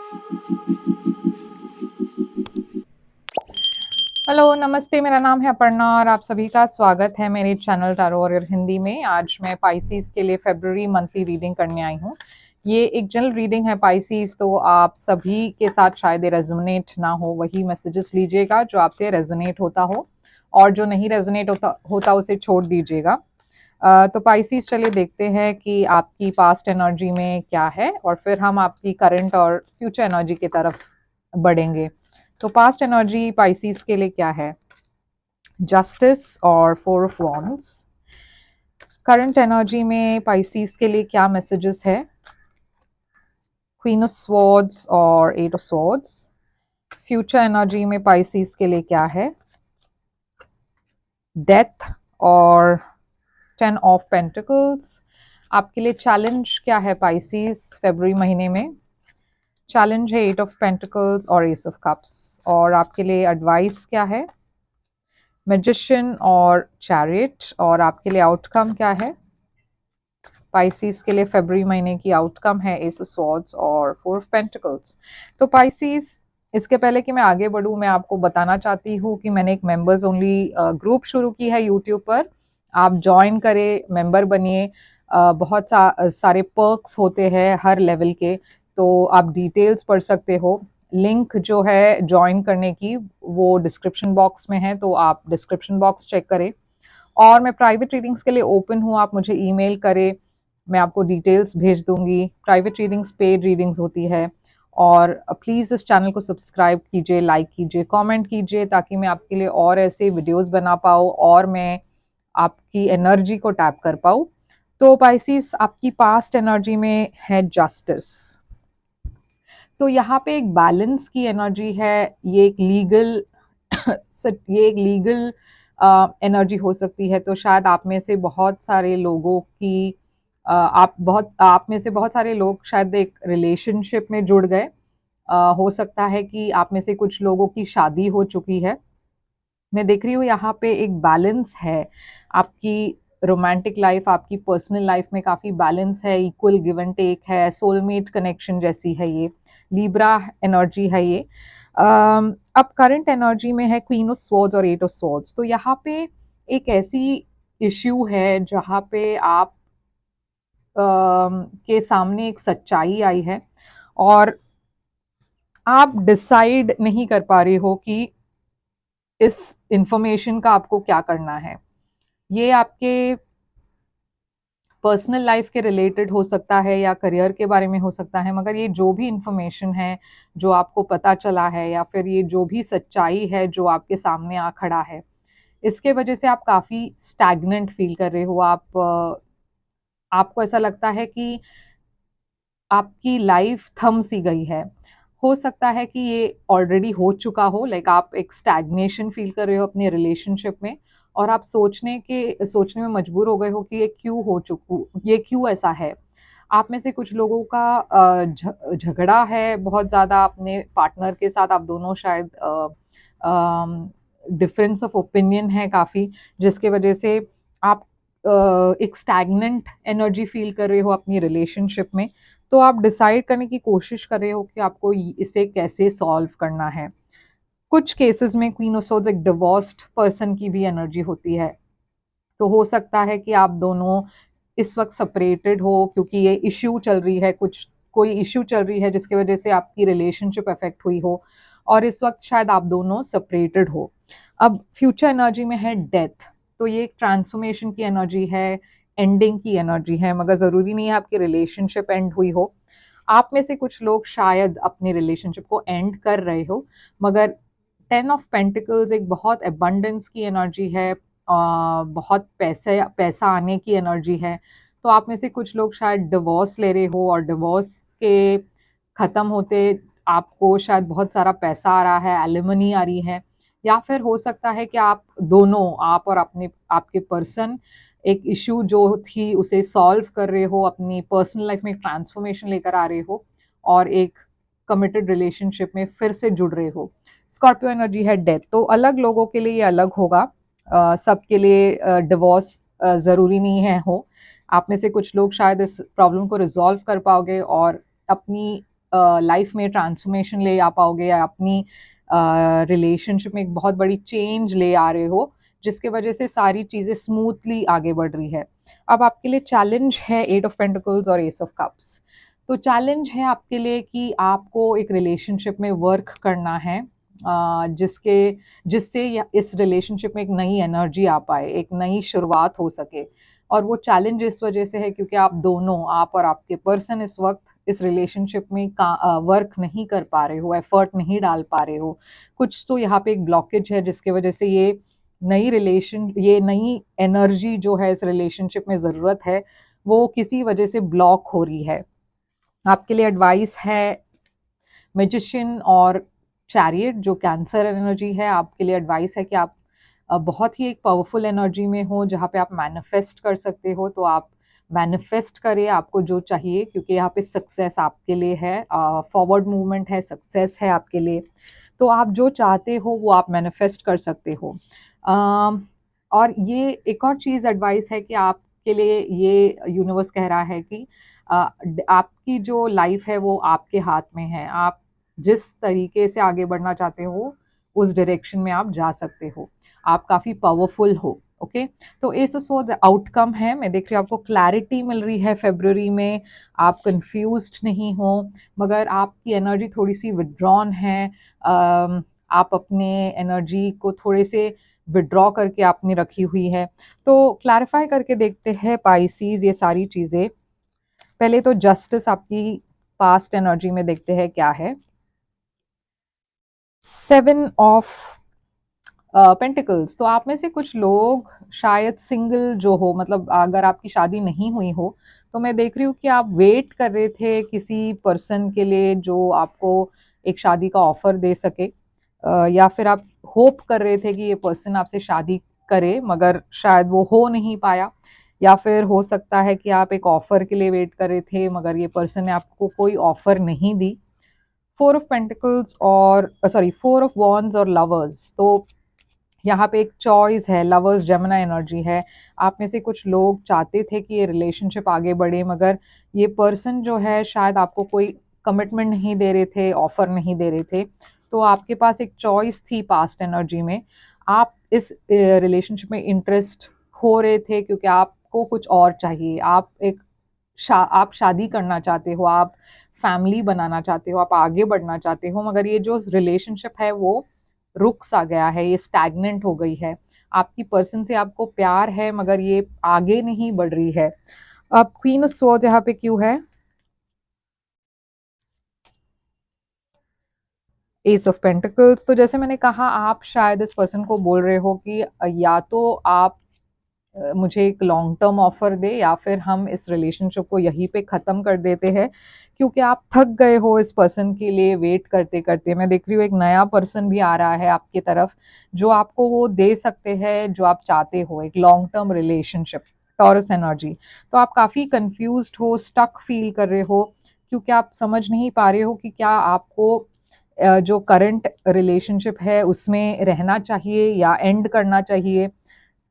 Hello, नमस्ते, मेरा नाम है अपर्णा और आप सभी का स्वागत है मेरे चैनल टैरो वॉरियर हिंदी में। आज मैं पाइसेस के लिए फ़रवरी मंथली रीडिंग करने आई हूँ। ये एक जनरल रीडिंग है पाइसेस, तो आप सभी के साथ शायद ये रेजोनेट ना हो, वही मैसेजेस लीजिएगा जो आपसे रेजोनेट होता हो, और जो नहीं रेजोनेट होता उसे छोड़ दीजिएगा। तो पाइसेस चलिए देखते हैं कि आपकी पास्ट एनर्जी में क्या है, और फिर हम आपकी करंट और फ्यूचर एनर्जी की तरफ बढ़ेंगे। तो पास्ट एनर्जी पाइसेस के लिए क्या है? जस्टिस और four of wands. Current energy में पाइसेस के लिए क्या मैसेजेस है? क्वीन ऑफ स्वॉर्ड्स और eight of swords. Future energy में पाइसेस के लिए क्या है? डेथ और टेन ऑफ पेंटिकल्स। आपके लिए चैलेंज क्या है पाइसेस फरवरी महीने में? चैलेंज है एट ऑफ पेंटिकल्स और एस ऑफ कप्स। और आपके लिए एडवाइस क्या है? मैजिशियन और चैरियट। और आपके लिए आउटकम क्या है? पाइसेस के लिए फरवरी महीने की आउटकम है एस ऑफ स्वॉर्ड्स और फोर ऑफ पेंटिकल्स। तो पाइसेस, इसके पहले कि मैं आगे बढ़ूं, मैं आपको बताना चाहती हूँ कि मैंने एक मेंबर्स ओनली ग्रुप शुरू की है यूट्यूब पर। आप ज्वाइन करें, मेंबर बनिए। बहुत सारे पर्क्स होते हैं हर लेवल के, तो आप डिटेल्स पढ़ सकते हो। लिंक जो है ज्वाइन करने की वो डिस्क्रिप्शन बॉक्स में है, तो आप डिस्क्रिप्शन बॉक्स चेक करें। और मैं प्राइवेट रीडिंग्स के लिए ओपन हूँ, आप मुझे ईमेल करें, मैं आपको डिटेल्स भेज दूंगी। प्राइवेट रीडिंग्स पेड रीडिंग्स होती है। और प्लीज़ इस चैनल को सब्सक्राइब कीजिए, लाइक कीजिए, कमेंट कीजिए, ताकि मैं आपके लिए और ऐसे वीडियोस बना पाऊँ और मैं आपकी एनर्जी को टैप कर पाऊँ। तो पाइसेस, आपकी पास्ट एनर्जी में है जस्टिस। तो यहाँ पे एक बैलेंस की एनर्जी है। ये एक लीगल ये एक लीगल एनर्जी हो सकती है। तो शायद आप में से बहुत सारे लोगों की आप में से बहुत सारे लोग शायद एक रिलेशनशिप में जुड़ गए। हो सकता है कि आप में से कुछ लोगों की शादी हो चुकी है। मैं देख रही हूँ यहाँ पे एक बैलेंस है। आपकी रोमांटिक लाइफ, आपकी पर्सनल लाइफ में काफ़ी बैलेंस है, इक्वल गिव एंड टेक है, सोलमेट कनेक्शन जैसी है ये। लिब्रा एनर्जी है ये। अब करंट एनर्जी में है क्वीन ऑफ स्वॉर्ड्स और एट ऑफ स्वॉर्ड्स। तो यहाँ पे एक ऐसी इश्यू है जहाँ पे आप के सामने एक सच्चाई आई है, और आप डिसाइड नहीं कर पा रहे हो कि इस इंफॉर्मेशन का आपको क्या करना है। ये आपके पर्सनल लाइफ के रिलेटेड हो सकता है या करियर के बारे में हो सकता है, मगर ये जो भी इंफॉर्मेशन है जो आपको पता चला है, या फिर ये जो भी सच्चाई है जो आपके सामने आ खड़ा है, इसके वजह से आप काफ़ी स्टैग्नेंट फील कर रहे हो। आपको ऐसा लगता है कि आपकी लाइफ थम सी गई है। हो सकता है कि ये ऑलरेडी हो चुका हो, लाइक आप एक स्टैग्नेशन फील कर रहे हो अपने रिलेशनशिप में, और आप सोचने में मजबूर हो गए हो कि ये क्यों ऐसा है। आप में से कुछ लोगों का झगड़ा है बहुत ज़्यादा अपने पार्टनर के साथ। आप दोनों शायद डिफरेंस ऑफ ओपिनियन है काफ़ी, जिसके वजह से आप एक स्टैग्नेंट एनर्जी फील कर रहे हो अपनी रिलेशनशिप में। तो आप डिसाइड करने की कोशिश कर रहे हो कि आपको इसे कैसे सॉल्व करना है। कुछ केसेस में क्वीन ऑफ सोर्ड्स एक डिवोर्स्ड पर्सन की भी एनर्जी होती है। तो हो सकता है कि आप दोनों इस वक्त सेपरेटेड हो, क्योंकि ये इश्यू चल रही है, कोई इश्यू चल रही है जिसकी वजह से आपकी रिलेशनशिप अफेक्ट हुई हो, और इस वक्त शायद आप दोनों सेपरेटेड हो। अब फ्यूचर एनर्जी में है डेथ। तो ये एक ट्रांसफॉर्मेशन की एनर्जी है, एंडिंग की एनर्जी है, मगर ज़रूरी नहीं है आपकी रिलेशनशिप एंड हुई हो। आप में से कुछ लोग शायद अपनी रिलेशनशिप को एंड कर रहे हो, मगर टेन ऑफ पेंटिकल्स एक बहुत अबंडेंस की एनर्जी है, बहुत पैसा आने की एनर्जी है। तो आप में से कुछ लोग शायद डिवोर्स ले रहे हो, और डिवोर्स के ख़त्म होते आपको शायद बहुत सारा पैसा आ रहा है, एलिमनी आ रही है। या फिर हो सकता है कि आप और आपके पर्सन एक इशू जो थी उसे सॉल्व कर रहे हो, अपनी पर्सनल लाइफ में ट्रांसफॉर्मेशन लेकर आ रहे हो, और एक कमिटेड रिलेशनशिप में फिर से जुड़ रहे हो। स्कॉर्पियो एनर्जी है डेथ। तो अलग लोगों के लिए ये अलग होगा। सबके लिए डिवोर्स ज़रूरी नहीं है हो। आप में से कुछ लोग शायद इस प्रॉब्लम को रिजॉल्व कर पाओगे और अपनी लाइफ में ट्रांसफॉर्मेशन ले आ पाओगे या अपनी रिलेशनशिप में एक बहुत बड़ी चेंज ले आ रहे हो, जिसके वजह से सारी चीज़ें स्मूथली आगे बढ़ रही है। अब आपके लिए चैलेंज है एट ऑफ पेंटिकल्स और एस ऑफ कप्स। तो चैलेंज है आपके लिए कि आपको एक रिलेशनशिप में वर्क करना है, जिसके जिससे इस रिलेशनशिप में एक नई एनर्जी आ पाए, एक नई शुरुआत हो सके। और वो चैलेंज इस वजह से है क्योंकि आप दोनों, आप और आपके पर्सन, इस वक्त इस रिलेशनशिप में वर्क नहीं कर पा रहे हो, एफर्ट नहीं डाल पा रहे हो। कुछ तो यहाँ पे एक ब्लॉकेज है जिसके वजह से ये नई एनर्जी जो है इस रिलेशनशिप में ज़रूरत है, वो किसी वजह से ब्लॉक हो रही है। आपके लिए एडवाइस है मैजिशियन और चैरियट, जो कैंसर एनर्जी है। आपके लिए एडवाइस है कि आप बहुत ही एक पावरफुल एनर्जी में हो जहाँ पे आप मैनिफेस्ट कर सकते हो, तो आप मैनिफेस्ट करें आपको जो चाहिए, क्योंकि यहाँ पे सक्सेस आपके लिए है, फॉरवर्ड मूवमेंट है, सक्सेस है आपके लिए। तो आप जो चाहते हो वो आप मैनिफेस्ट कर सकते हो। और ये एक और चीज़ एडवाइस है कि आपके लिए ये यूनिवर्स कह रहा है कि आपकी जो लाइफ है वो आपके हाथ में है। आप जिस तरीके से आगे बढ़ना चाहते हो उस डायरेक्शन में आप जा सकते हो। आप काफ़ी पावरफुल हो। ओके, तो इस वो आउटकम है। मैं देख रही हूँ आपको क्लैरिटी मिल रही है फरवरी में, आप कंफ्यूज्ड नहीं हो, मगर आपकी एनर्जी थोड़ी सी विड्रॉन है। आप अपने एनर्जी को थोड़े से विड्रॉ करके आपने रखी हुई है। तो क्लैरिफाई करके देखते हैं पाइसीज ये सारी चीज़ें। पहले तो जस्टिस आपकी पास्ट एनर्जी में देखते हैं क्या है। 7 ऑफ पेंटिकल्स। तो आप में से कुछ लोग शायद सिंगल जो हो, मतलब अगर आपकी शादी नहीं हुई हो, तो मैं देख रही हूँ कि आप वेट कर रहे थे किसी पर्सन के लिए जो आपको एक शादी का ऑफर दे सके, या फिर आप होप कर रहे थे कि ये पर्सन आपसे शादी करे, मगर शायद वो हो नहीं पाया। या फिर हो सकता है कि आप एक ऑफर के लिए वेट कर रहे थे मगर ये पर्सन ने आपको कोई ऑफर नहीं दी। 4 ऑफ पेंटिकल्स और सॉरी 4 ऑफ वॉन्ड्स और लवर्स। तो यहाँ पे एक चॉइस है, लवर्स जेमिनी एनर्जी है। आप में से कुछ लोग चाहते थे कि ये रिलेशनशिप आगे बढ़े, मगर ये पर्सन जो है शायद आपको कोई कमिटमेंट नहीं दे रहे थे, ऑफर नहीं दे रहे थे। तो आपके पास एक चॉइस थी पास्ट एनर्जी में। आप इस रिलेशनशिप में इंटरेस्ट हो रहे थे क्योंकि आपको कुछ और चाहिए। आप शादी करना चाहते हो, आप फैमिली बनाना चाहते हो, आप आगे बढ़ना चाहते हो, मगर ये जो रिलेशनशिप है वो रुक सा गया है, ये स्टैग्नेंट हो गई है। आपकी पर्सन से आपको प्यार है मगर ये आगे नहीं बढ़ रही है। अब क्वीन ऑफ स्वॉर्ड्स यहाँ पे क्यों है? S of pentacles. तो जैसे मैंने कहा, आप शायद इस पर्सन को बोल रहे हो कि या तो आप मुझे एक लॉन्ग टर्म ऑफर दे या फिर हम इस रिलेशनशिप को यहीं पे ख़त्म कर देते हैं, क्योंकि आप थक गए हो इस पर्सन के लिए वेट करते करते। मैं देख रही हूँ एक नया पर्सन भी आ रहा है आपकी तरफ जो आपको वो दे सकते हैं जो आप चाहते हो, एक long term relationship, taurus energy. तो आप काफ़ी कंफ्यूज्ड हो, स्टक फील कर रहे हो, क्योंकि आप समझ नहीं पा रहे हो कि क्या आपको जो करंट रिलेशनशिप है उसमें रहना चाहिए या एंड करना चाहिए।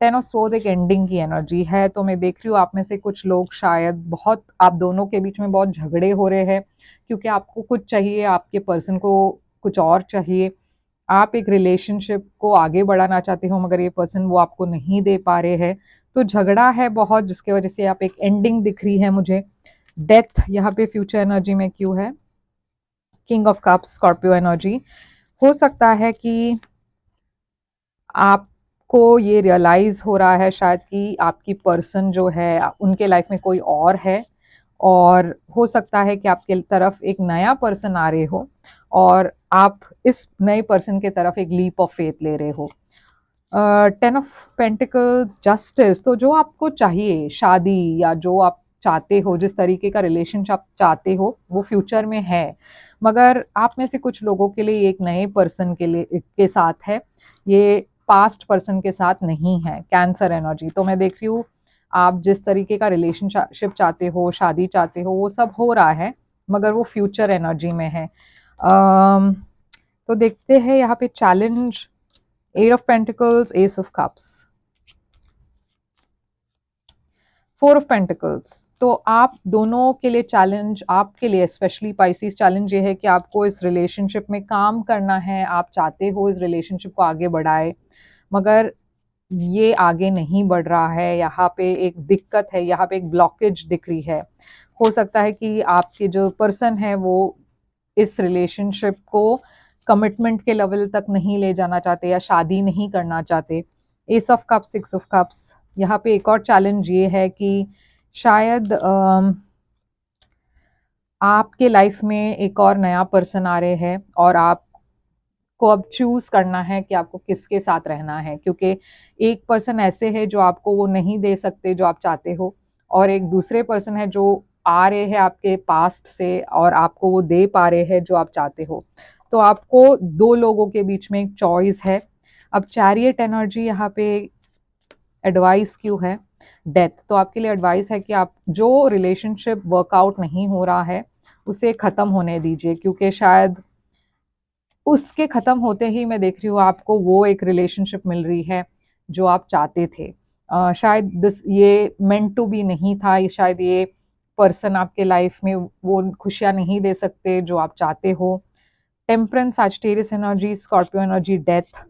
10 ऑफ सोर्ड्स एक एंडिंग की एनर्जी है। तो मैं देख रही हूँ आप में से कुछ लोग शायद बहुत, आप दोनों के बीच में बहुत झगड़े हो रहे हैं, क्योंकि आपको कुछ चाहिए, आपके पर्सन को कुछ और चाहिए। आप एक रिलेशनशिप को आगे बढ़ाना चाहते हो मगर ये पर्सन वो आपको नहीं दे पा रहे हैं। तो झगड़ा है बहुत, जिसकी वजह से आप एक एंडिंग दिख रही है मुझे। डेथ यहाँ पे फ्यूचर एनर्जी में क्यों है? King of cups Scorpio energy. हो सकता है कि आपको ये रियलाइज़ हो रहा है शायद कि आपकी पर्सन जो है उनके लाइफ में कोई और है, और हो सकता है कि आपके तरफ एक नया पर्सन आ रहे हो और आप इस नए पर्सन के तरफ एक लीप ऑफ फेथ ले रहे हो। 10 ऑफ पेंटिकल्स जस्टिस। तो जो आपको चाहिए, शादी या जो आप चाहते हो, जिस तरीके का रिलेशनशिप आप चाहते हो वो फ्यूचर में है, मगर आप में से कुछ लोगों के लिए एक नए पर्सन के साथ है, ये पास्ट पर्सन के साथ नहीं है। Cancer energy. तो मैं देख रही हूँ आप जिस तरीके का रिलेशनशिप चाहते हो, शादी चाहते हो, वो सब हो रहा है मगर वो फ्यूचर एनर्जी में है। अम, तो देखते हैं यहाँ पे challenge. 8 of pentacles, S of cups. 4 of pentacles, तो आप दोनों के लिए चैलेंज, आपके लिए स्पेशली पाइसिस चैलेंज ये है कि आपको इस रिलेशनशिप में काम करना है, आप चाहते हो इस रिलेशनशिप को आगे बढ़ाए, मगर ये आगे नहीं बढ़ रहा है, यहाँ पे एक दिक्कत है, यहाँ पे एक ब्लॉकेज दिख रही है। हो सकता है कि आपके जो पर्सन है वो इस रिलेशनशिप को कमिटमेंट के लेवल तक नहीं ले जाना चाहते या शादी नहीं करना चाहते। S of cups, 6 of cups, यहाँ पे एक और चैलेंज ये है कि शायद आपके लाइफ में एक और नया पर्सन आ रहे हैं और आपको अब चूज करना है कि आपको किसके साथ रहना है, क्योंकि एक पर्सन ऐसे है जो आपको वो नहीं दे सकते जो आप चाहते हो, और एक दूसरे पर्सन है जो आ रहे हैं आपके पास्ट से और आपको वो दे पा रहे हैं जो आप चाहते हो। तो आपको दो लोगों के बीच में एक चॉइस है। अब चैरियट एनर्जी यहाँ पे एडवाइस क्यों है, डेथ, तो आपके लिए एडवाइस है कि आप जो रिलेशनशिप वर्कआउट नहीं हो रहा है उसे ख़त्म होने दीजिए, क्योंकि शायद उसके ख़त्म होते ही मैं देख रही हूँ आपको वो एक रिलेशनशिप मिल रही है जो आप चाहते थे। शायद दिस ये मेंट टू बी नहीं था, ये शायद ये पर्सन आपके लाइफ में वो खुशियाँ नहीं दे सकते जो आप चाहते हो। Temperance, Sagittarius energy, Scorpio energy, death,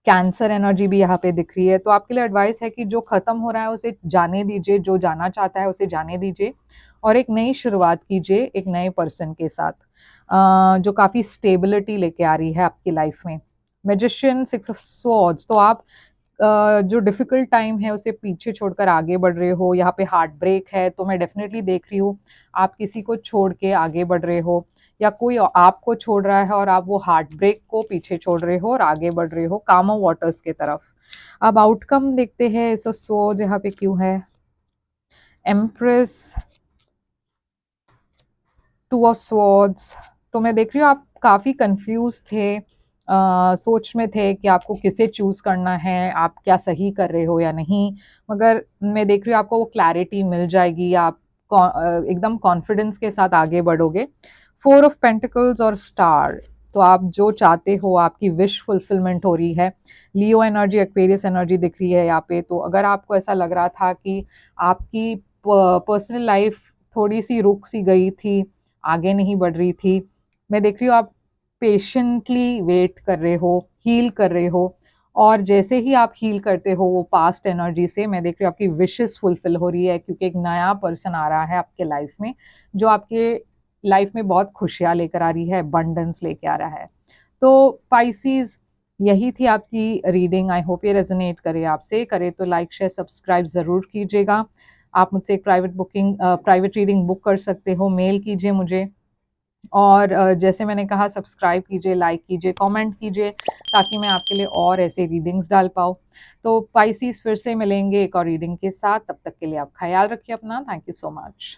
cancer energy भी यहाँ पे दिख रही है। तो आपके लिए एडवाइस है कि जो खत्म हो रहा है उसे जाने दीजिए, जो जाना चाहता है उसे जाने दीजिए और एक नई शुरुआत कीजिए एक नए पर्सन के साथ, जो काफ़ी स्टेबिलिटी लेके आ रही है आपकी लाइफ में। मैजिशियन, 6 ऑफ स्वॉर्ड्स, तो आप जो डिफिकल्ट टाइम है उसे पीछे छोड़कर आगे बढ़ रहे हो। यहाँ पे हार्ट ब्रेक है, तो मैं डेफिनेटली देख रही हूँ आप किसी को छोड़ के आगे बढ़ रहे हो या कोई आपको छोड़ रहा है और आप वो हार्ट ब्रेक को पीछे छोड़ रहे हो और आगे बढ़ रहे हो कामो वाटर्स के तरफ। अब आउटकम देखते हैं। सो सोज यहाँ पे क्यों है, एम्प्रेस, 2 ऑफ स्वॉर्ड्स, तो मैं देख रही हूँ आप काफ़ी कंफ्यूज थे, सोच में थे कि आपको किसे चूज़ करना है, आप क्या सही कर रहे हो या नहीं, मगर मैं देख रही हूँ आपको वो क्लैरिटी मिल जाएगी, आप एकदम कॉन्फिडेंस के साथ आगे बढ़ोगे। 4 ऑफ पेंटिकल्स और स्टार, तो आप जो चाहते हो आपकी विश फुलफिलमेंट हो रही है। लियो एनर्जी, एक्वेरियस एनर्जी दिख रही है यहाँ पे। तो अगर आपको ऐसा लग रहा था कि आपकी पर्सनल लाइफ थोड़ी सी रुक सी गई थी, आगे नहीं बढ़ रही थी, मैं देख रही हूँ आप पेशेंटली वेट कर रहे हो, हील कर रहे हो, और जैसे ही आप हील करते हो वो पास्ट एनर्जी से, मैं देख रही हूँ आपकी विशेस फुलफिल हो रही है, क्योंकि एक नया पर्सन आ रहा है आपके लाइफ में जो आपके लाइफ में बहुत खुशियाँ लेकर आ रही है, अबंडेंस लेके आ रहा है। तो पाइसिस, यही थी आपकी रीडिंग। आई होप ये रेजोनेट करे, आपसे करे तो लाइक शेयर सब्सक्राइब ज़रूर कीजिएगा। आप मुझसे एक प्राइवेट रीडिंग बुक कर सकते हो, मेल कीजिए मुझे, और जैसे मैंने कहा सब्सक्राइब कीजिए, लाइक कीजिए, कमेंट कीजिए, ताकि मैं आपके लिए और ऐसे रीडिंग्स डाल पाऊँ। तो पाइसिस फिर से मिलेंगे एक और रीडिंग के साथ, तब तक के लिए आप ख्याल रखिए अपना। Thank you so much.